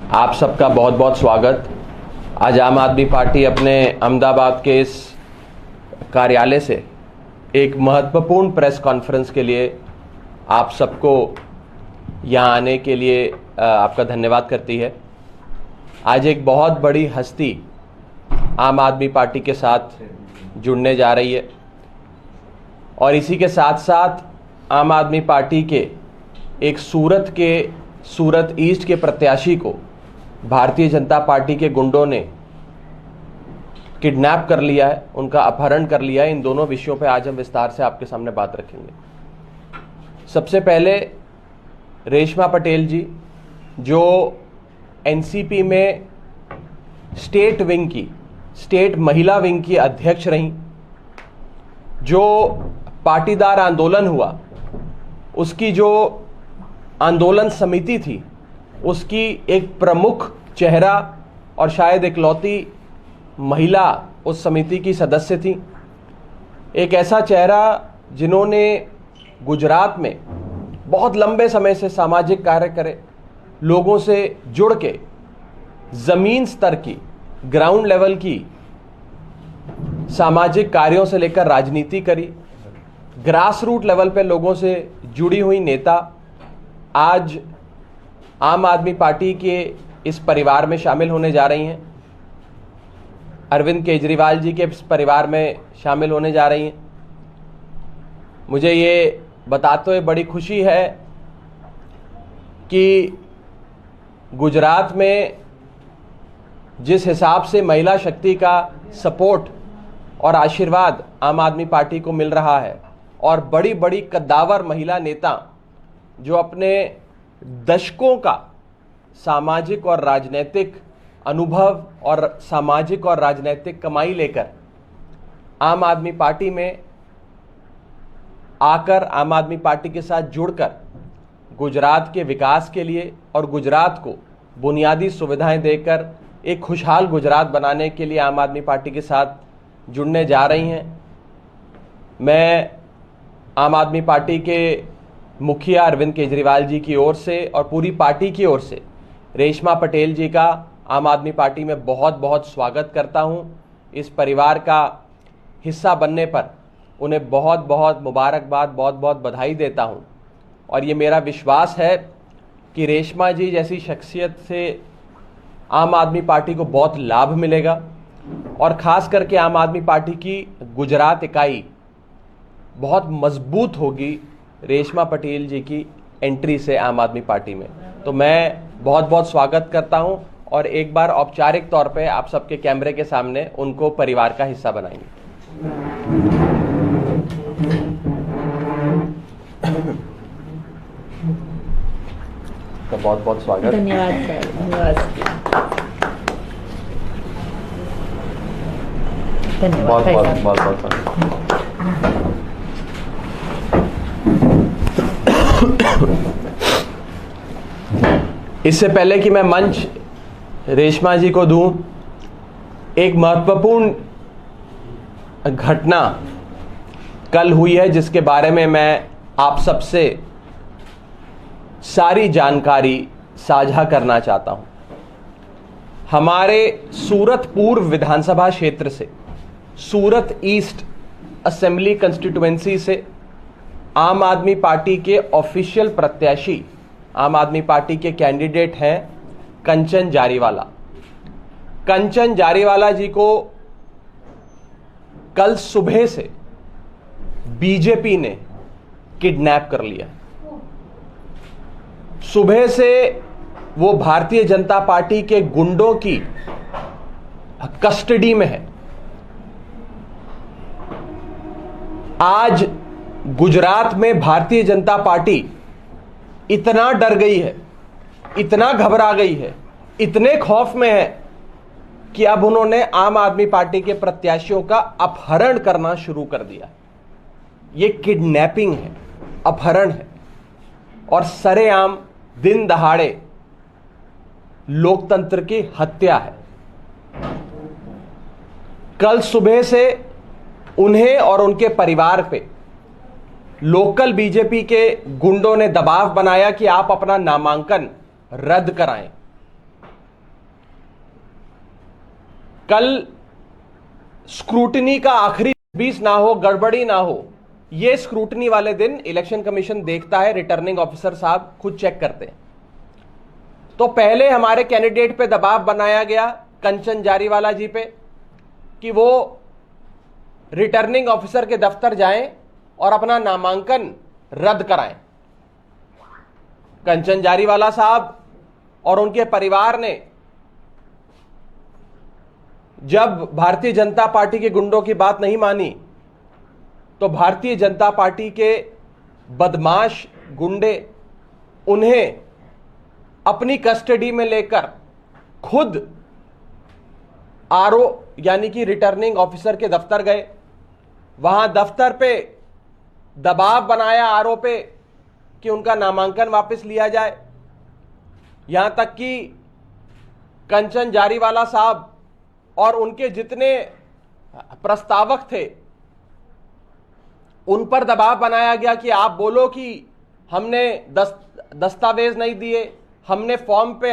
आप सबका बहुत बहुत स्वागत। आज आम आदमी पार्टी अपने अहमदाबाद के इस कार्यालय से एक महत्वपूर्ण प्रेस कॉन्फ्रेंस के लिए आप सबको यहाँ आने के लिए आपका धन्यवाद करती है। आज एक बहुत बड़ी हस्ती आम आदमी पार्टी के साथ जुड़ने जा रही है और इसी के साथ साथ आम आदमी पार्टी के एक सूरत ईस्ट के प्रत्याशी को भारतीय जनता पार्टी के गुंडों ने किडनैप कर लिया है, उनका अपहरण कर लिया है। इन दोनों विषयों पे आज हम विस्तार से आपके सामने बात रखेंगे। सबसे पहले रेशमा पटेल जी, जो एनसीपी में स्टेट महिला विंग की अध्यक्ष रहीं, जो पाटीदार आंदोलन हुआ उसकी जो आंदोलन समिति थी उसकी एक प्रमुख चेहरा और शायद इकलौती महिला उस समिति की सदस्य थी। एक ऐसा चेहरा जिन्होंने गुजरात में बहुत लंबे समय से सामाजिक कार्य करे, लोगों से जुड़ के ज़मीन स्तर की, ग्राउंड लेवल की सामाजिक कार्यों से लेकर राजनीति करी, ग्रास रूट लेवल पे लोगों से जुड़ी हुई नेता आज आम आदमी पार्टी के इस परिवार में शामिल होने जा रही हैं, अरविंद केजरीवाल जी के इस परिवार में शामिल होने जा रही हैं। मुझे ये बताते हुए बड़ी खुशी है कि गुजरात में जिस हिसाब से महिला शक्ति का सपोर्ट और आशीर्वाद आम आदमी पार्टी को मिल रहा है और बड़ी बड़ी कद्दावर महिला नेता जो अपने दशकों का सामाजिक और राजनीतिक अनुभव और सामाजिक और राजनीतिक कमाई लेकर आम आदमी पार्टी में आकर आम आदमी पार्टी के साथ जुड़कर गुजरात के विकास के लिए और गुजरात को बुनियादी सुविधाएं देकर एक खुशहाल गुजरात बनाने के लिए आम आदमी पार्टी के साथ जुड़ने जा रही हैं। मैं आम आदमी पार्टी के मुखिया अरविंद केजरीवाल जी की ओर से और पूरी पार्टी की ओर से रेशमा पटेल जी का आम आदमी पार्टी में बहुत बहुत स्वागत करता हूं। इस परिवार का हिस्सा बनने पर उन्हें बहुत बहुत मुबारकबाद, बहुत बहुत बधाई देता हूं और ये मेरा विश्वास है कि रेशमा जी जैसी शख्सियत से आम आदमी पार्टी को बहुत लाभ मिलेगा और ख़ास करके आम आदमी पार्टी की गुजरात इकाई बहुत मजबूत होगी रेशमा पटेल जी की एंट्री से आम आदमी पार्टी में। तो मैं बहुत बहुत स्वागत करता हूं और एक बार औपचारिक तौर पे आप सबके कैमरे के सामने उनको परिवार का हिस्सा बनाएंगे। तो बहुत बहुत स्वागत। धन्यवाद सर, धन्यवाद। बहुत बहुत स्वागत। इससे पहले कि मैं मंच रेशमा जी को दूं, एक महत्वपूर्ण घटना कल हुई है जिसके बारे में मैं आप सबसे सारी जानकारी साझा करना चाहता हूं। हमारे सूरत पूर्व विधानसभा क्षेत्र से, सूरत ईस्ट असेंबली कंस्टिट्यूएंसी से आम आदमी पार्टी के ऑफिशियल प्रत्याशी, आम आदमी पार्टी के कैंडिडेट हैं कंचन जारीवाला। कंचन जारीवाला जी को कल सुबह से बीजेपी ने किडनैप कर लिया। सुबह से वो भारतीय जनता पार्टी के गुंडों की कस्टडी में है। आज गुजरात में भारतीय जनता पार्टी इतना डर गई है, इतना घबरा गई है, इतने खौफ में है कि अब उन्होंने आम आदमी पार्टी के प्रत्याशियों का अपहरण करना शुरू कर दिया। ये किडनैपिंग है, अपहरण है और सरेआम दिन दहाड़े लोकतंत्र की हत्या है। कल सुबह से उन्हें और उनके परिवार पे लोकल बीजेपी के गुंडों ने दबाव बनाया कि आप अपना नामांकन रद्द कराएं। कल स्क्रूटनी का आखिरी 20 ना हो, गड़बड़ी ना हो, ये स्क्रूटनी वाले दिन इलेक्शन कमीशन देखता है, रिटर्निंग ऑफिसर साहब खुद चेक करते हैं। तो पहले हमारे कैंडिडेट पे दबाव बनाया गया कंचन जारीवाला जी पे कि वो रिटर्निंग ऑफिसर के दफ्तर जाएं और अपना नामांकन रद्द कराएं। कंचन जारीवाला साहब और उनके परिवार ने जब भारतीय जनता पार्टी के गुंडों की बात नहीं मानी तो भारतीय जनता पार्टी के बदमाश गुंडे उन्हें अपनी कस्टडी में लेकर खुद आरओ यानी कि रिटर्निंग ऑफिसर के दफ्तर गए। वहां दफ्तर पे दबाव बनाया आरओ पे कि उनका नामांकन वापस लिया जाए। यहां तक कि कंचन जारीवाला साहब और उनके जितने प्रस्तावक थे उन पर दबाव बनाया गया कि आप बोलो कि हमने दस्तावेज नहीं दिए, हमने फॉर्म पे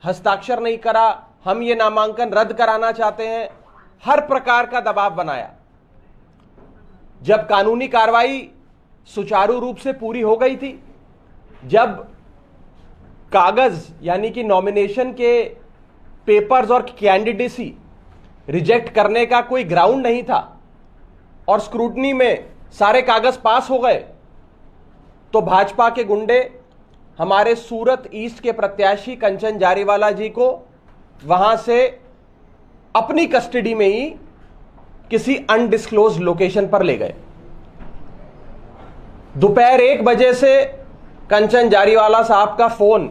हस्ताक्षर नहीं करा, हम ये नामांकन रद्द कराना चाहते हैं। हर प्रकार का दबाव बनाया। जब कानूनी कार्रवाई सुचारू रूप से पूरी हो गई थी, जब कागज यानी कि नॉमिनेशन के पेपर्स और कैंडिडेसी रिजेक्ट करने का कोई ग्राउंड नहीं था और स्क्रूटनी में सारे कागज पास हो गए, तो भाजपा के गुंडे हमारे सूरत ईस्ट के प्रत्याशी कंचन जारीवाला जी को वहां से अपनी कस्टडी में ही किसी अनडिस्क्लोज लोकेशन पर ले गए। दोपहर 1 बजे से कंचन जारीवाला साहब का फोन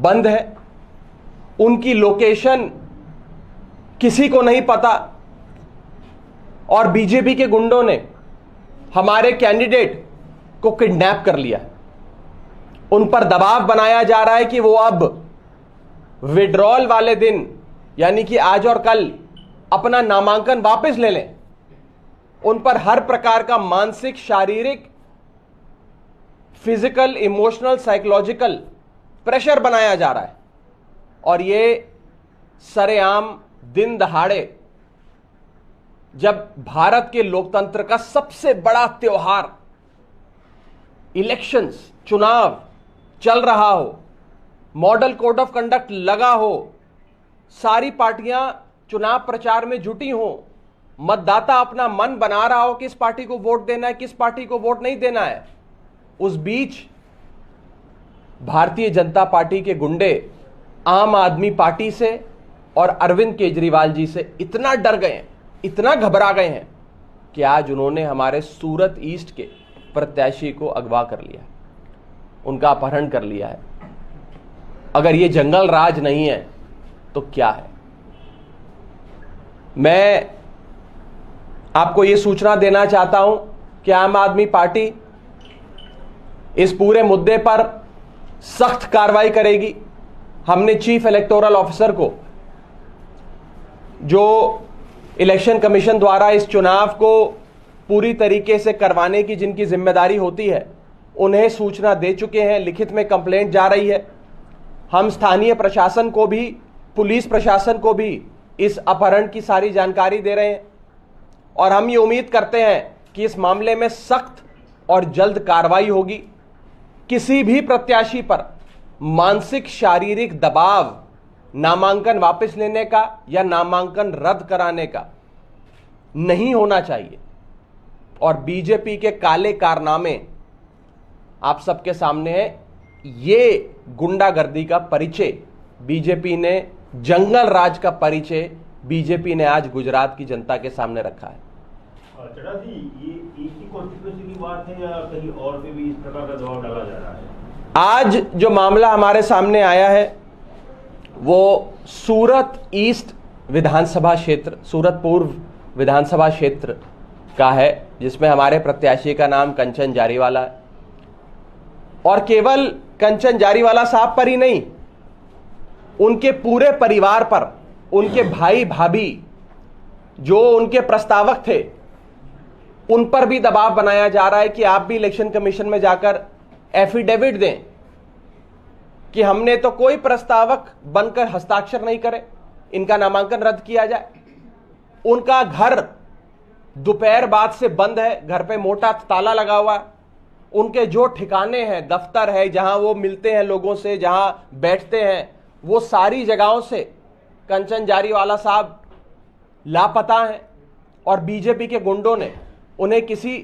बंद है, उनकी लोकेशन किसी को नहीं पता और बीजेपी के गुंडों ने हमारे कैंडिडेट को किडनैप कर लिया। उन पर दबाव बनाया जा रहा है कि वो अब विड्रॉल वाले दिन यानी कि आज और कल अपना नामांकन वापस ले लें। उन पर हर प्रकार का मानसिक, शारीरिक, फिजिकल, इमोशनल, साइकोलॉजिकल प्रेशर बनाया जा रहा है और ये सरेआम दिन दहाड़े जब भारत के लोकतंत्र का सबसे बड़ा त्योहार इलेक्शंस, चुनाव चल रहा हो, मॉडल कोड ऑफ कंडक्ट लगा हो, सारी पार्टियां चुनाव प्रचार में जुटी हो, मतदाता अपना मन बना रहा हो किस पार्टी को वोट देना है, किस पार्टी को वोट नहीं देना है, उस बीच भारतीय जनता पार्टी के गुंडे आम आदमी पार्टी से और अरविंद केजरीवाल जी से इतना डर गए हैं, इतना घबरा गए हैं कि आज उन्होंने हमारे सूरत ईस्ट के प्रत्याशी को अगवा कर लिया, उनका अपहरण कर लिया है। अगर ये जंगल राज नहीं है तो क्या है? मैं आपको ये सूचना देना चाहता हूं कि आम आदमी पार्टी इस पूरे मुद्दे पर सख्त कार्रवाई करेगी। हमने चीफ इलेक्टोरल ऑफिसर को, जो इलेक्शन कमीशन द्वारा इस चुनाव को पूरी तरीके से करवाने की जिनकी जिम्मेदारी होती है, उन्हें सूचना दे चुके हैं। लिखित में कंप्लेंट जा रही है। हम स्थानीय प्रशासन को भी, पुलिस प्रशासन को भी इस अपहरण की सारी जानकारी दे रहे हैं और हम ये उम्मीद करते हैं कि इस मामले में सख्त और जल्द कार्रवाई होगी। किसी भी प्रत्याशी पर मानसिक, शारीरिक दबाव नामांकन वापस लेने का या नामांकन रद्द कराने का नहीं होना चाहिए और बीजेपी के काले कारनामे आप सबके सामने है। ये गुंडागर्दी का परिचय बीजेपी ने, जंगल राज का परिचय बीजेपी ने आज गुजरात की जनता के सामने रखा है। चड्ढा जी, ये एक ही कॉन्स्टिट्यूंसी की बात है या कहीं और पे भी इस प्रकार का दबाव डाला जा रहा है? आज जो मामला हमारे सामने आया है वो सूरत ईस्ट विधानसभा क्षेत्र, सूरत पूर्व विधानसभा क्षेत्र का है, जिसमें हमारे प्रत्याशी का नाम कंचन जारीवाला है। और केवल कंचन जारीवाला साहब पर ही नहीं, उनके पूरे परिवार पर, उनके भाई भाभी जो उनके प्रस्तावक थे, उन पर भी दबाव बनाया जा रहा है कि आप भी इलेक्शन कमीशन में जाकर एफिडेविट दें कि हमने तो कोई प्रस्तावक बनकर हस्ताक्षर नहीं करे, इनका नामांकन रद्द किया जाए। उनका घर दोपहर बाद से बंद है, घर पे मोटा ताला लगा हुआ है। उनके जो ठिकाने हैं, दफ्तर है, जहां वो मिलते हैं लोगों से, जहां बैठते हैं, वो सारी जगहों से कंचन जारीवाला साहब लापता हैं और बीजेपी के गुंडों ने उन्हें किसी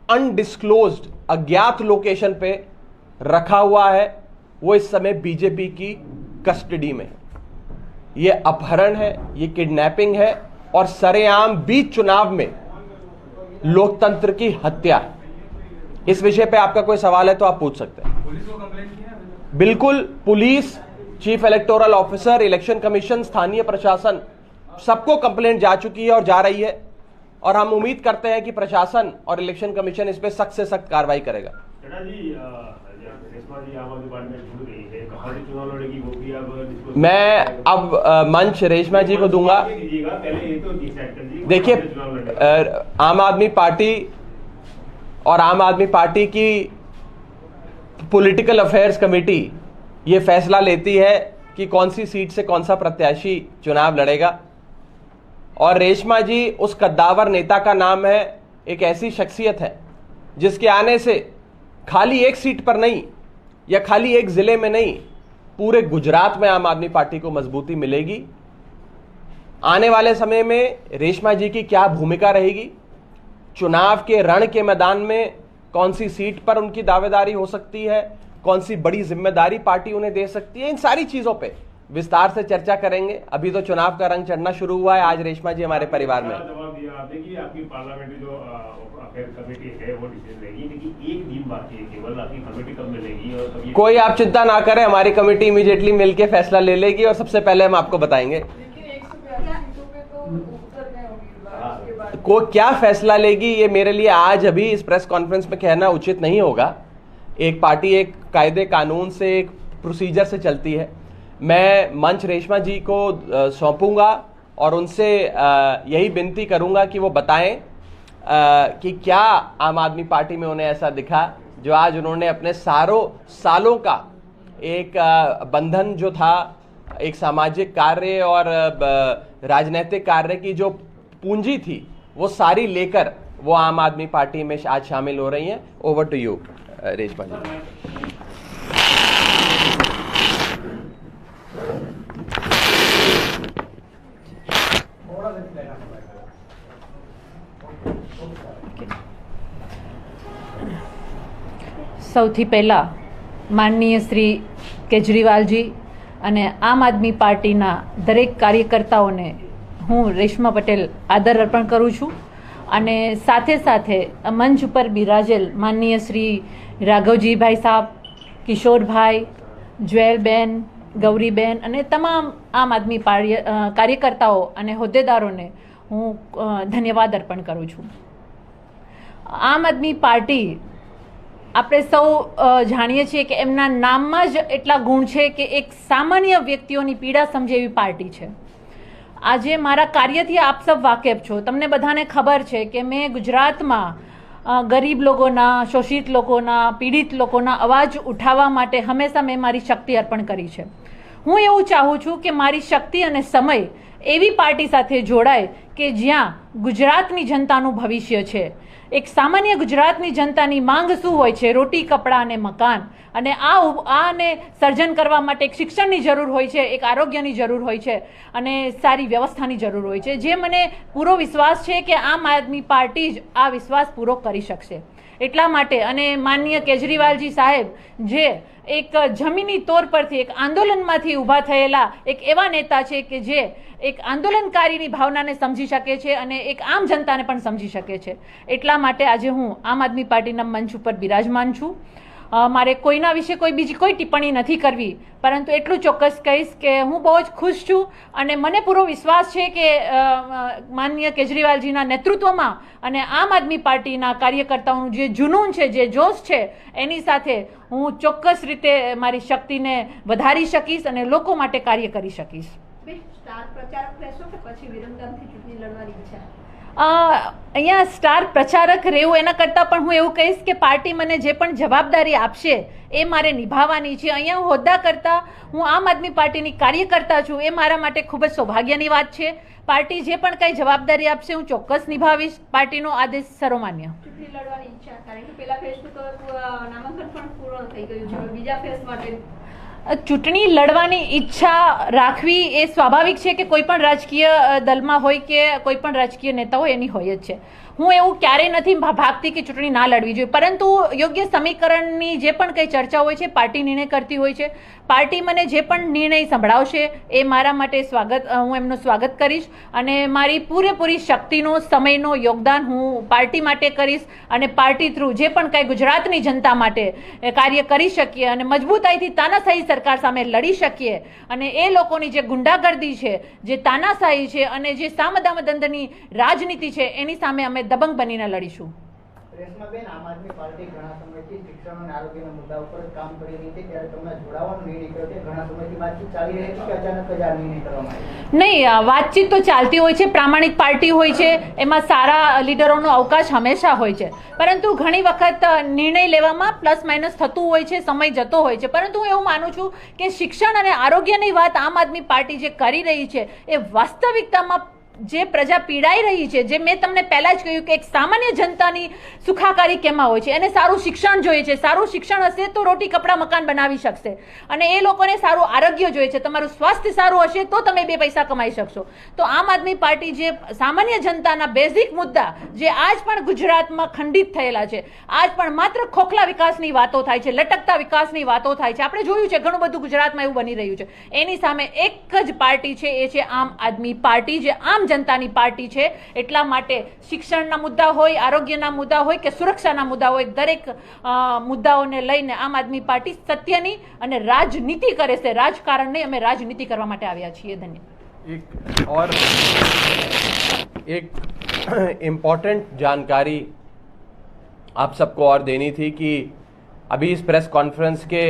अनडिस्क्लोज्ड अज्ञात लोकेशन पे रखा हुआ है। वो इस समय बीजेपी की कस्टडी में है। ये अपहरण है, ये किडनैपिंग है और सरेआम बीच चुनाव में लोकतंत्र की हत्या है। इस विषय पे आपका कोई सवाल है तो आप पूछ सकते हैं। पुलिस को कंप्लेंट किया है? बिल्कुल, police, chief electoral officer, election commission, स्थानीय प्रशासन, सबको कंप्लेंट जा चुकी है और जा रही है और हम उम्मीद करते हैं कि प्रशासन और इलेक्शन कमीशन इस पे सख्त से सख्त कार्रवाई करेगा। चड्ढा जी, रेशमा जी आम आदमी पार्टी में जुड़ गई है, कहाँ से चुनाव लड़ेगी वो भी अब मैं अब मंच रेशमा जी को दूंगा। पहले ये तो डिसाइड कर लीजिए। देखिए, आम आदमी पार्टी और आम आदमी पार्टी की पॉलिटिकल अफेयर्स कमेटी ये फैसला लेती है कि कौन सी सीट से कौन सा प्रत्याशी चुनाव लड़ेगा। और रेशमा जी उस कद्दावर नेता का नाम है, एक ऐसी शख्सियत है जिसके आने से खाली एक सीट पर नहीं या खाली एक जिले में नहीं, पूरे गुजरात में आम आदमी पार्टी को मजबूती मिलेगी। आने वाले समय में रेशमा जी की क्या भूमिका रहेगी, चुनाव के रण के मैदान में कौन सी सीट पर उनकी दावेदारी हो सकती है, कौन सी बड़ी जिम्मेदारी पार्टी उन्हें दे सकती है, इन सारी चीजों पे विस्तार से चर्चा करेंगे। अभी तो चुनाव का रंग चढ़ना शुरू हुआ है। आज रेशमा जी हमारे परिवार में जवाब दिया आपने कि आपकी पार्लियामेंट्री जो अफेयर कमेटी है वो डिसीजन लेगी, लेकिन एक दिन बाकी है केवल, आपकी कमेटी कब मिलेगी और कब? कोई आप चिंता ना करें, हमारी कमेटी इमीडिएटली मिलकर फैसला ले लेगी और सबसे पहले हम आपको बताएंगे को क्या फैसला लेगी। ये मेरे लिए आज अभी इस प्रेस कॉन्फ्रेंस में कहना उचित नहीं होगा। एक पार्टी एक कायदे कानून से, एक प्रोसीजर से चलती है। मैं मंच रेशमा जी को सौंपूंगा और उनसे यही विनती करूंगा कि वो बताएं कि क्या आम आदमी पार्टी में उन्हें ऐसा दिखा जो आज उन्होंने अपने सालों का एक बंधन जो था, एक सामाजिक कार्य और राजनीतिक कार्य की जो पूंजी थी, वो सारी लेकर वो आम आदमी पार्टी में आज शामिल हो रही हैं। ओवर टू यू रेशमा जी। સૌથી પહેલાં માનનીય શ્રી કેજરીવાલજી અને આમ આદમી પાર્ટીના દરેક કાર્યકર્તાઓને હું રેશમા પટેલ આદર અર્પણ કરું છું અને સાથે સાથે મંચ ઉપર બિરાજેલ માનનીય શ્રી રાઘવજીભાઈ સાહેબ, કિશોરભાઈ, જ્વેલબેન, ગૌરીબેન અને તમામ આમ આદમી કાર્યકર્તાઓ અને હોદ્દેદારોને હું ધન્યવાદ અર્પણ કરું છું। આમ આદમી પાર્ટી આપણે સૌ જાણીએ છીએ કે એમના નામમાં જ એટલા ગુણ છે કે એક સામાન્ય વ્યક્તિઓની પીડા સમજે એવી પાર્ટી છે। આજે મારા કાર્યથી આપ સૌ વાકેફ છો, તમને બધાને ખબર છે કે મેં ગુજરાતમાં ગરીબ લોકોના, શોષિત લોકોના, પીડિત લોકોના અવાજ ઉઠાવવા માટે હંમેશા મેં મારી શક્તિ અર્પણ કરી છે। હું એવું ચાહું છું કે મારી શક્તિ અને સમય એવી પાર્ટી સાથે જોડાય કે જ્યાં ગુજરાતની જનતાનું ભવિષ્ય છે। એક સામાન્ય ગુજરાતની જનતાની માંગ શું હોય છે? રોટી, કપડાં અને મકાન। અને આને સર્જન કરવા માટે એક શિક્ષણની જરૂર હોય છે, એક આરોગ્યની જરૂર હોય છે અને સારી વ્યવસ્થાની જરૂર હોય છે, જે મને પૂરો વિશ્વાસ છે કે આમ આદમી પાર્ટી જ આ વિશ્વાસ પૂરો કરી શકશે। એટલા માટે અને માનનીય કેજરીવાલજી સાહેબ જે એક જમીની તોર પરથી એક આંદોલનમાંથી ઊભા થયેલા એક એવા नेता છે કે જે એક આંદોલનકારીની ભાવનાને સમજી શકે છે અને એક આમ જનતાને પણ સમજી શકે છે। એટલા માટે આજે હું આમ આદમી પાર્ટીના મંચ ઉપર બિરાજમાન છું। મારે કોઈના વિશે કોઈ બીજી કોઈ ટિપ્પણી નથી કરવી, પરંતુ એટલું ચોક્કસ કહીશ કે હું બહુ જ ખુશ છું અને મને પૂરો વિશ્વાસ છે કે માનનીય કેજરીવાલજીના નેતૃત્વમાં અને આમ આદમી પાર્ટીના કાર્યકર્તાઓનું જે જુનૂન છે, જે જોશ છે, એની સાથે હું ચોક્કસ રીતે મારી શક્તિને વધારી શકીશ અને લોકો માટે કાર્ય કરી શકીશ। સ્ટાર પ્રચારક રહેશો કે પછી વિરમગામથી ચૂંટણી લડવાની ઈચ્છા? અહીંયા સ્ટાર પ્રચારક રહેવું એના કરતાં પણ હું એવું કહીશ કે પાર્ટી મને જે પણ જવાબદારી આપશે એ મારે નિભાવવાની છે. અહીંયા હું હોદ્દા કરતાં હું આમ આદમી પાર્ટીની કાર્યકર્તા છું, એ મારા માટે ખૂબ જ સૌભાગ્યની વાત છે. પાર્ટી જે પણ કંઈ જવાબદારી આપશે હું ચોક્કસ નિભાવીશ. પાર્ટીનો આદેશ સર્વમાન્ય. ચૂંટણી લડવાની ઈચ્છા, કારણ કે પહેલા ફેઝ તો નામાંકન પણ પૂર્ણ થઈ ગયું છે, બીજા ફેઝ માટે ચૂંટણી લડવાની ઈચ્છા રાખવી એ સ્વાભાવિક છે કે કોઈ પણ રાજકીય દલમાં હોય કે કોઈ પણ રાજકીય નેતા હોય એની હોય જ છે. હું એવું ક્યારેય નથી ભાગતી કે ચૂંટણી ના લડવી જોઈએ, પરંતુ યોગ્ય સમીકરણની જે પણ કંઈ ચર્ચા હોય છે પાર્ટી નિર્ણય કરતી હોય છે. પાર્ટી મને જે પણ નિર્ણય સંભળાવશે એ મારા માટે હું એમનું સ્વાગત કરીશ અને મારી પૂરેપૂરી શક્તિનો સમયનો યોગદાન હું પાર્ટી માટે કરીશ અને પાર્ટી થ્રુ જે પણ કંઈ ગુજરાતની જનતા માટે કાર્ય કરી શકીએ અને મજબૂતાઈથી તાનાશાહી સરકાર સામે લડી શકીએ અને એ લોકોની જે ગુંડાગર્દી છે, જે તાનાશાહી છે અને જે સામદામદંડની રાજનીતિ છે એની સામે અમે દબંગ બનીને લડીશું. રેશમાબેન, આમ આદમી પાર્ટી ઘણા સમયથી શિક્ષણ અને આરોગ્યના મુદ્દા ઉપર કામ કરી રહી છે, ત્યારે તમે જોડાવાનો નિર્ણય કર્યો છે. ઘણા સમયથી વાતચીત ચાલી રહી હતી કે અચાનક જ આ નિર્ણય કરવામાં આવ્યો? નહીં, વાતચીત તો ચાલતી હોય છે. પ્રામાણિક પાર્ટી હોય છે, એમાં સારા લીડરોનો અવકાશ હંમેશા હોય છે, પરંતુ ઘણી વખત નિર્ણય લેવામાં પ્લસ માઇનસ થતું હોય છે, સમય જતો હોય છે. પરંતુ હું એવું માનું છું કે શિક્ષણ અને આરોગ્યની વાત આમ આદમી પાર્ટી જે કરી રહી છે એ વાસ્તવિકતામાં જે પ્રજા પીડાઈ રહી છે, જે મેં તમને પહેલાં જ કહ્યું કે એક સામાન્ય જનતાની સુખાકારી કેમાં હોય છે, એને સારું શિક્ષણ જોઈએ છે. સારું શિક્ષણ હશે તો રોટી કપડાં મકાન બનાવી શકશે અને એ લોકોને સારું આરોગ્ય જોઈએ છે. તમારું સ્વાસ્થ્ય સારું હશે તો તમે બે પૈસા કમાઈ શકશો. તો આમ આદમી પાર્ટી જે સામાન્ય જનતાના બેઝિક મુદ્દા જે આજ પણ ગુજરાતમાં ખંડિત થયેલા છે, આજ પણ માત્ર ખોખલા વિકાસની વાતો થાય છે, લટકતા વિકાસની વાતો થાય છે. આપણે જોયું છે ઘણું બધું ગુજરાતમાં એવું બની રહ્યું છે. એની સામે એક જ પાર્ટી છે, એ છે આમ આદમી પાર્ટી, જે આમ જનતાની પાર્ટી છે. એટલા માટે શિક્ષણના મુદ્દા હોય, આરોગ્યના મુદ્દા હોય કે સુરક્ષાના મુદ્દા હોય, દરેક મુદ્દાઓને લઈને આમ આદમી પાર્ટી સત્યની અને રાજનીતિ કરે છે, રાજકારણ નહીં. અમે રાજનીતિ કરવા માટે આવ્યા છીએ. ધન્યવાદ. एक इम्पॉर्टेंट जानकारी आप सबको और देनी थी कि अभी इस प्रेस कॉन्फ्रेंस के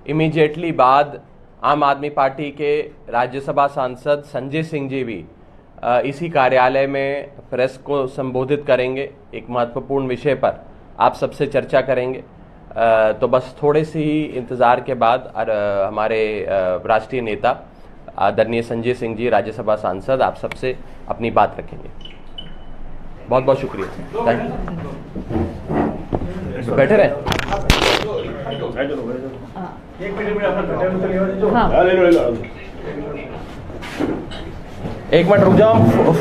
इमीडिएटली बाद आम आदमी पार्टी के राज्यसभा सांसद संजय सिंह जी भी इसी कार्यालय में प्रेस को संबोधित करेंगे. एक महत्वपूर्ण विषय पर आप सबसे चर्चा करेंगे. तो बस थोड़े से ही इंतज़ार के बाद हमारे राष्ट्रीय नेता आदरणीय संजय सिंह जी, राज्यसभा सांसद, आप सबसे अपनी बात रखेंगे. बहुत बहुत शुक्रिया. बैठे रहे. एक मिनट रुक जाओ,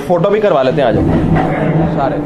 फोटो भी करवा लेते हैं. आ जाओ सारे.